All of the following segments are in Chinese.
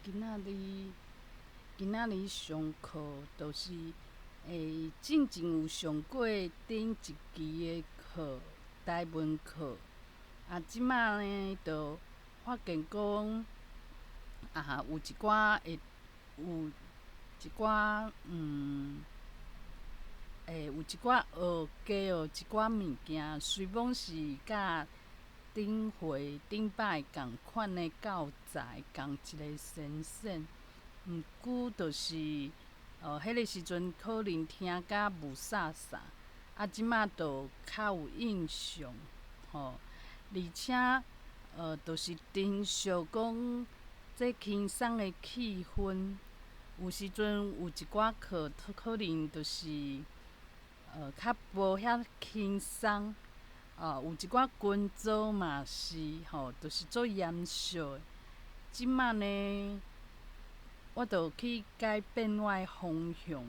今仔日上课就是进前有上过顶一期的课，台文课。即摆呢，就发现讲有一寡有一寡有一寡加一寡物件，虽讲是甲顶摆共款的教材，共一个先生，毋过就是迄个时阵可能听甲无啥啥，即摆就较有印象，而且就是珍惜讲这轻松的气氛。有时阵有一寡课可能就是较无遐轻松，有一寡工作嘛是就是做严肃的。即摆呢，我就去改变我的方向，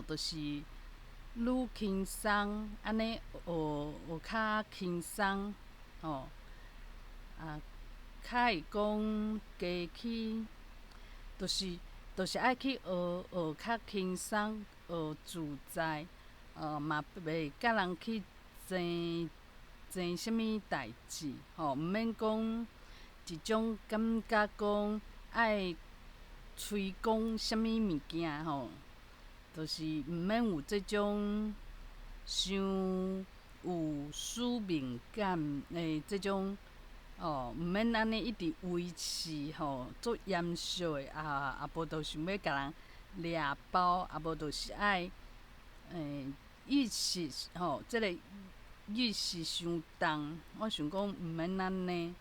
就是愈轻松，安尼学较轻松，较会讲加去，就是爱去学较轻松，学自在，嘛袂甲人去争啥物代志，毋免讲一种感觉讲爱吹讲啥物物件，就是毋免有即种伤有使命感的即种。毋免安尼一直维持足严肃的，无就想要甲人掠包，无就是爱意识即个意识伤重。我想讲毋免安尼，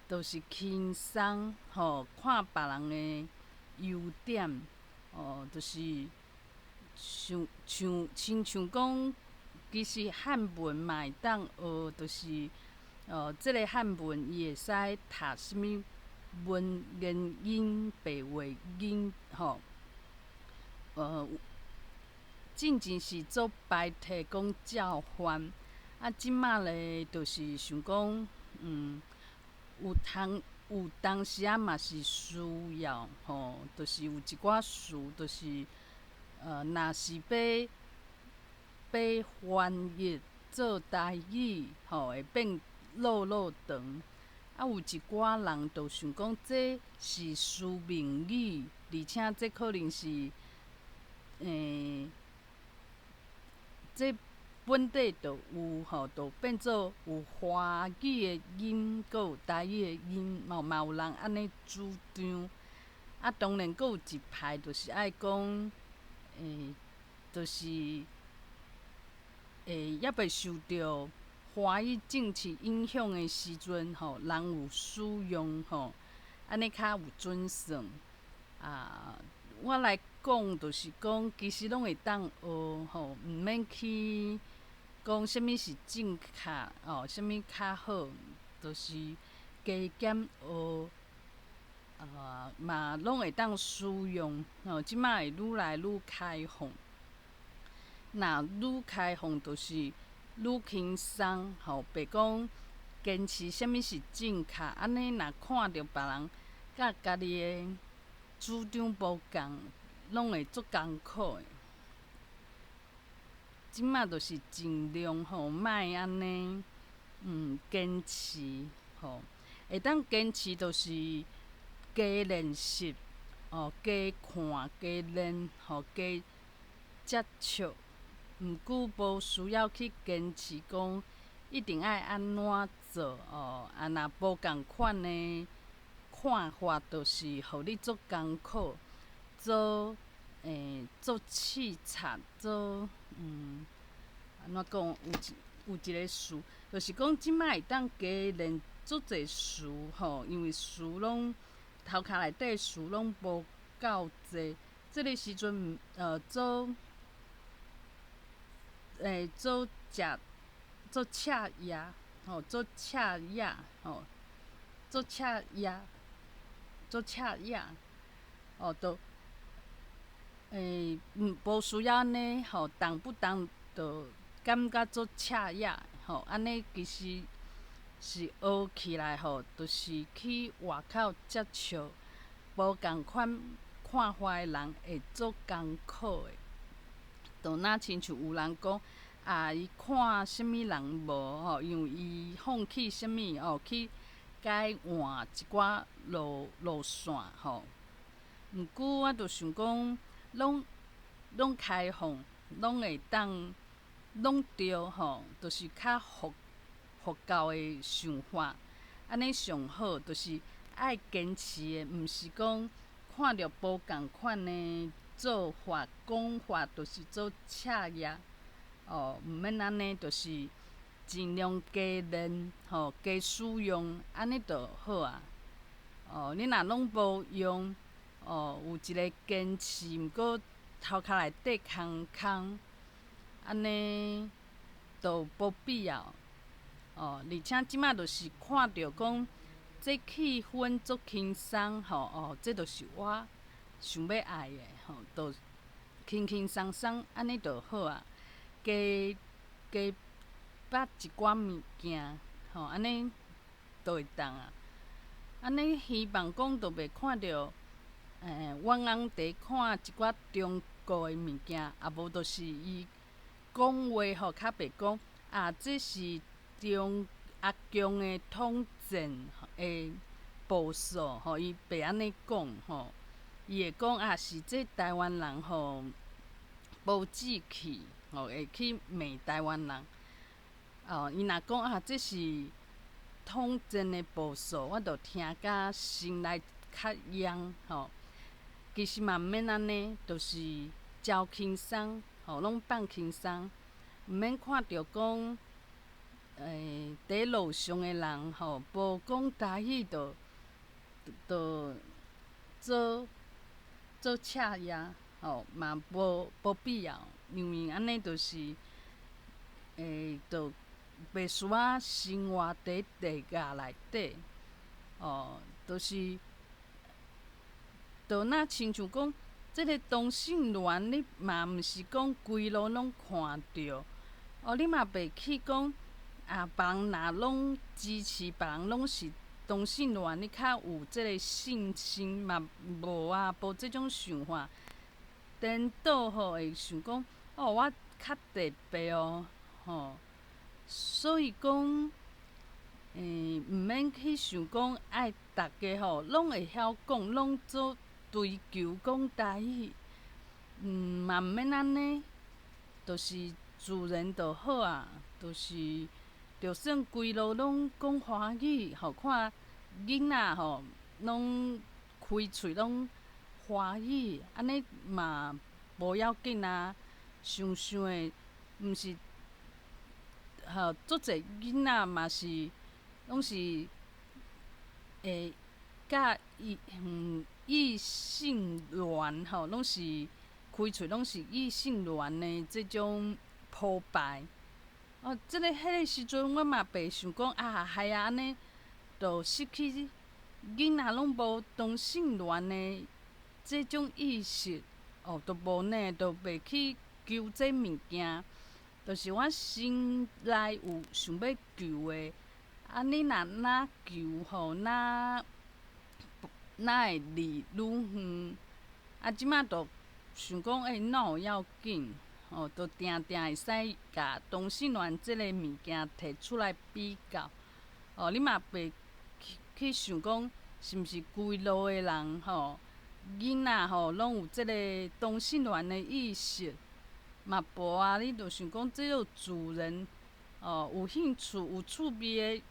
就是轻松看别人的优点，就是亲像讲，其实汉文嘛会当学，就是即个汉文伊会使读啥物文言音、白话音，进前是做白题讲教番，即摆咧就是想讲，有当时啊嘛是需要，就是有一寡事，就是若是要翻译做台语，会变落长。有一寡人就想讲，这是书面语，而且这可能是这本地就有就变做有华语的音，阁有台语的音，嘛有人安尼主张。当然，阁有一派就是爱讲，就是也袂受到华语政治影响的时阵，人有使用安尼较有准算。我来讲就是讲，其实拢会当学毋免去讲啥物是正确啥物较好，就是加减学，嘛拢会当使用。即摆会愈来愈开放。若愈开放，就是愈轻松，袂讲坚持啥物是正确。安尼若看着别人甲家己的主张无共，拢会足艰苦的。即摆就是尽量莫安尼坚持，会当坚持就是加练习，加看、加练，加接触。毋过无需要去坚持讲一定爱安怎做若无共款的看法，就是互你足艰苦，做凄惨，安怎讲？有一个词，就是讲即摆会当加练足侪词，因为词拢头壳内底词拢无够济。即个时阵做赤鸭，做赤鸭，做赤鸭，做赤鸭，就无需要安尼动不动就感觉做赤鸭，安尼其实是学起来就是去外口接触，无共款看花的人会做艰苦的。就若亲像有人讲伊看啥物人无吼，因为伊放弃啥物去改换一寡路线吼。毋过我就想讲，拢开放，拢会当，拢对吼，就是较佛教的想法，安尼上好，就是爱坚持的，毋是讲看着无共款的做法讲法，就是做赤业毋免安尼，就是尽量加练加使用，安尼就好啊。你若拢无用，有一个坚持，毋过头壳内底空，安尼就无必要。而且即摆就是看着讲，这气氛足轻松这就是我想要爱的就轻轻松松，安尼就好啊。加捌一寡物件安尼就会当啊。安尼希望讲，就袂看着冤枉地看一寡中国的物件，啊无就是伊讲话较袂讲这是中阿共的统战的部署伊袂安尼讲伊会讲是这台湾人无志气会去骂台湾人伊若讲这是统战的部署，我就听甲心内较痒其实嘛毋免安尼，就是照轻松拢放轻松，毋免看着讲伫路上的人无讲台语就做赤业嘛无必要，因为安尼就是就袂需要生活伫地界内底就是就若亲像讲，即个同性恋，你嘛毋是讲规路拢看着你嘛袂去讲别人若拢支持，别人拢是同性恋，你较有即个信心嘛无无即种想法。颠倒会想讲我较特别所以讲毋免去想讲爱逐家拢会晓讲，拢做追求讲台语，嘛毋免安尼，就是自然就好啊。就是就算规路拢讲华语，看囡仔拢开喙拢华语，安尼嘛无要紧啊。想的毋是足侪囡仔嘛是拢是会甲异性恋拢是开喙拢是异性恋的即种铺排迄个时阵我嘛袂想讲害安尼就失去囡仔拢无同性恋的即种意识就无呢，就袂去求这物件。就是我心内有想要求的你若求哪会离愈远即摆就想讲哪有要紧就定会使甲同性恋即个物件摕出来比较你嘛袂去想讲是毋是规路的人囡仔拢有即个同性恋的意识，嘛无啊。你就想讲这就自然有兴趣有趣味的，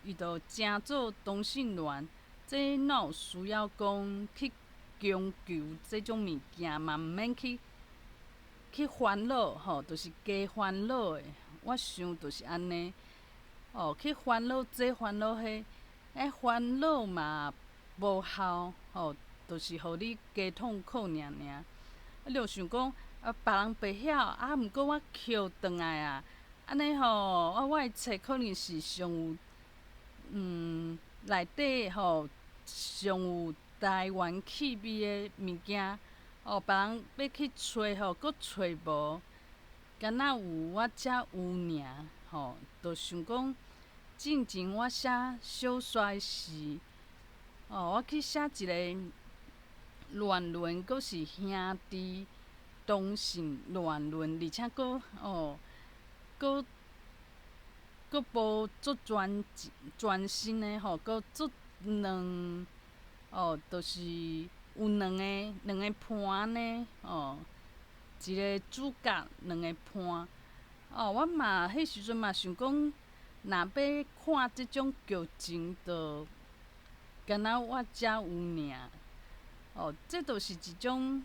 伊就诚做同性恋，这哪有需要讲去强求这种物件嘛？毋免去烦恼就是加烦恼的。我想就是安尼去烦恼这烦恼迄，烦恼嘛无效就是互你加痛苦尔。你就想讲别人袂晓毋过我捡转来安尼我的册可能是上有内底上有台湾气味的物件别人要去找阁找无，敢若有我遮有尔就想讲进前我写小说时我去写一个乱伦，阁是兄弟同性乱伦，而且阁无足专心的阁足两就是有两个伴呢一个主角两个伴我嘛迄时阵嘛想讲，若要看即种剧情，就敢若我遮有尔这就是一种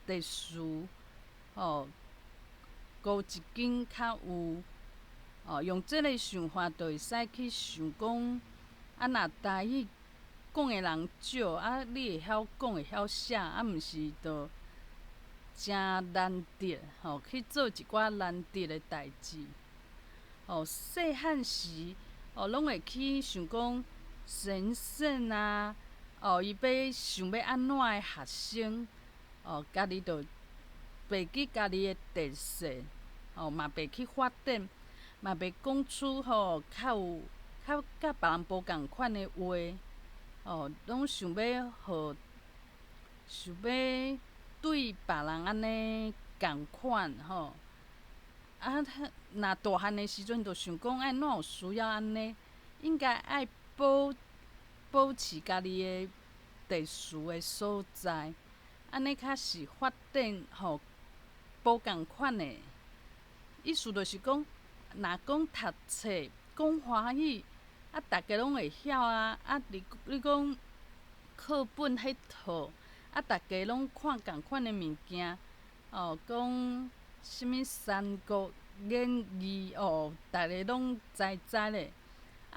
特殊高一间较有用即个想法，就会使去想讲若台语讲的人少你会晓讲会晓写毋是就真难得去做一寡难得的代志细汉时拢会去想讲先生伊要想要安怎的学生家己就袂记家己的特色嘛袂去发展，嘛袂讲出较有甲别人无共款的话拢想要对别人安尼共款若大汉的时阵，就想讲哪有需要安尼，应该爱保持家己的特殊的所在，安尼较是发展无共款的。意思就是讲，若讲读册讲华语大家拢会晓你讲课本迄套大家拢看共款的物件讲什物《三国演义》大家拢知咧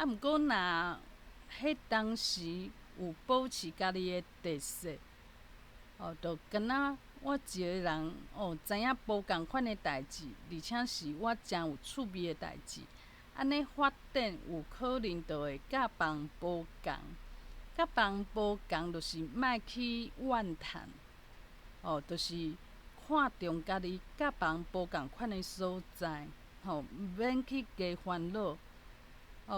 毋过若迄当时有保持家己的特色就敢若我一个人知影无共款的代志，而且是我真有趣味的代志，安尼发展有可能就会甲别人无共。甲别人无共，就是莫去怨叹就是看重家己甲别人无共款的所在毋免去加烦恼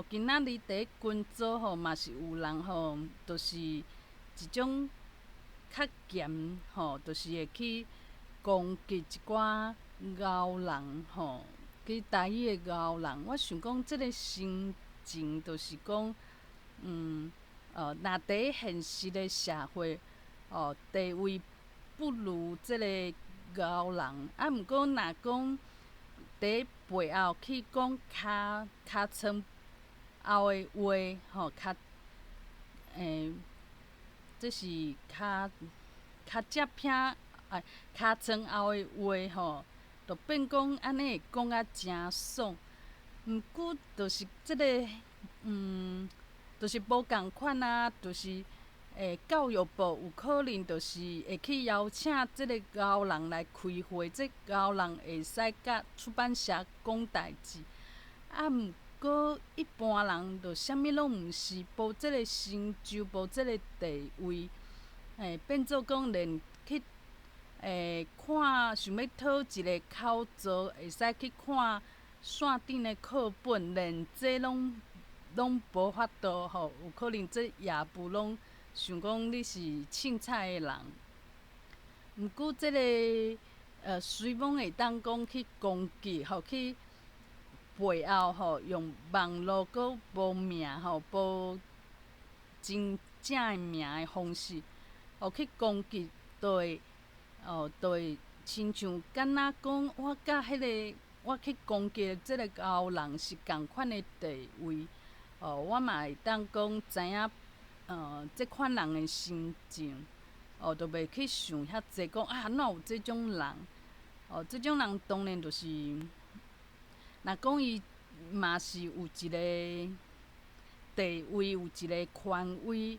今仔日伫群组嘛是有人就是一种较咸就是会去攻击一寡敖人去台语的敖人。我想讲，即个心情就是讲，若伫现实的社会地位不如即个敖人毋过若讲伫背后去讲尻川后的话较这是较接拼尻川后的话就变讲安尼会讲啊真爽。毋过就是即个就是无共款就是教育部有可能就是会去邀请即个敖人来开会，即敖人会使甲出版社讲代志毋过一般人就啥物拢毋是，无即个成就，无即个地位变做讲连去看想要讨一个考作，会使去看线顶的课本，连这拢无法度有可能这夜父拢想讲你是凊彩的人。毋过即个虽讲会当讲去攻击去背后用网络搁无名无真正的名的方式去攻击，就会亲像敢若讲我甲迄个我去攻击即个敖人是共款的地位我嘛会当讲知影即款人的心情就袂去想遐济讲哪有即种人即种人当然就是若讲伊嘛是有一个地位，有一个权威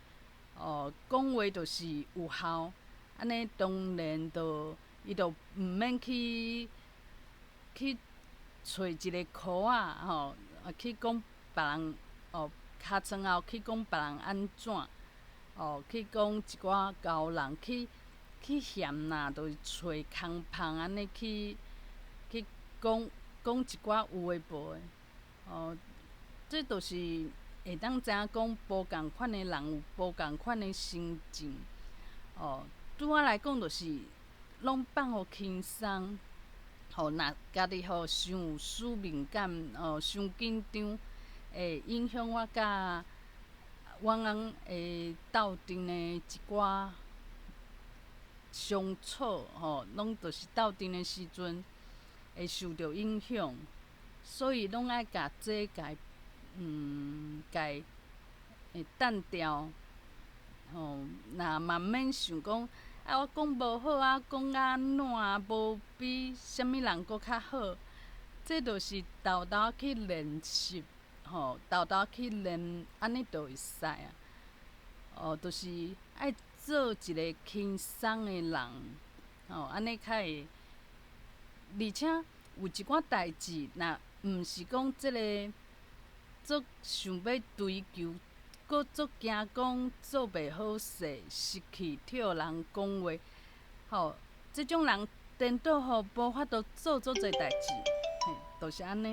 讲话就是有效，安尼当然伊就毋免去找一个箍去讲别人尻川后去讲别人安怎去讲一寡敖人去嫌就是找空芳安尼去讲一寡有诶无诶这就是会当知影讲无共款诶人有无共款诶心情拄仔来讲，就是拢放互轻松，若家己伤有使命感，伤紧张，会影响我甲阮翁会斗阵的一寡相处，拢就是斗阵的时阵会受到影响，所以拢爱甲这甲伊会淡掉。若嘛免想讲，我讲无好啊，讲安怎啊，无比啥物人搁较好。这就是豆豆去练习，豆豆去练，安尼就会使啊。就是爱做一个轻松的人，安尼较会。而且有一寡代志，若毋是讲即个足想要追求，搁足惊讲做袂好势，失去替人讲话，即种人颠倒无法度做足侪代志，就是安尼。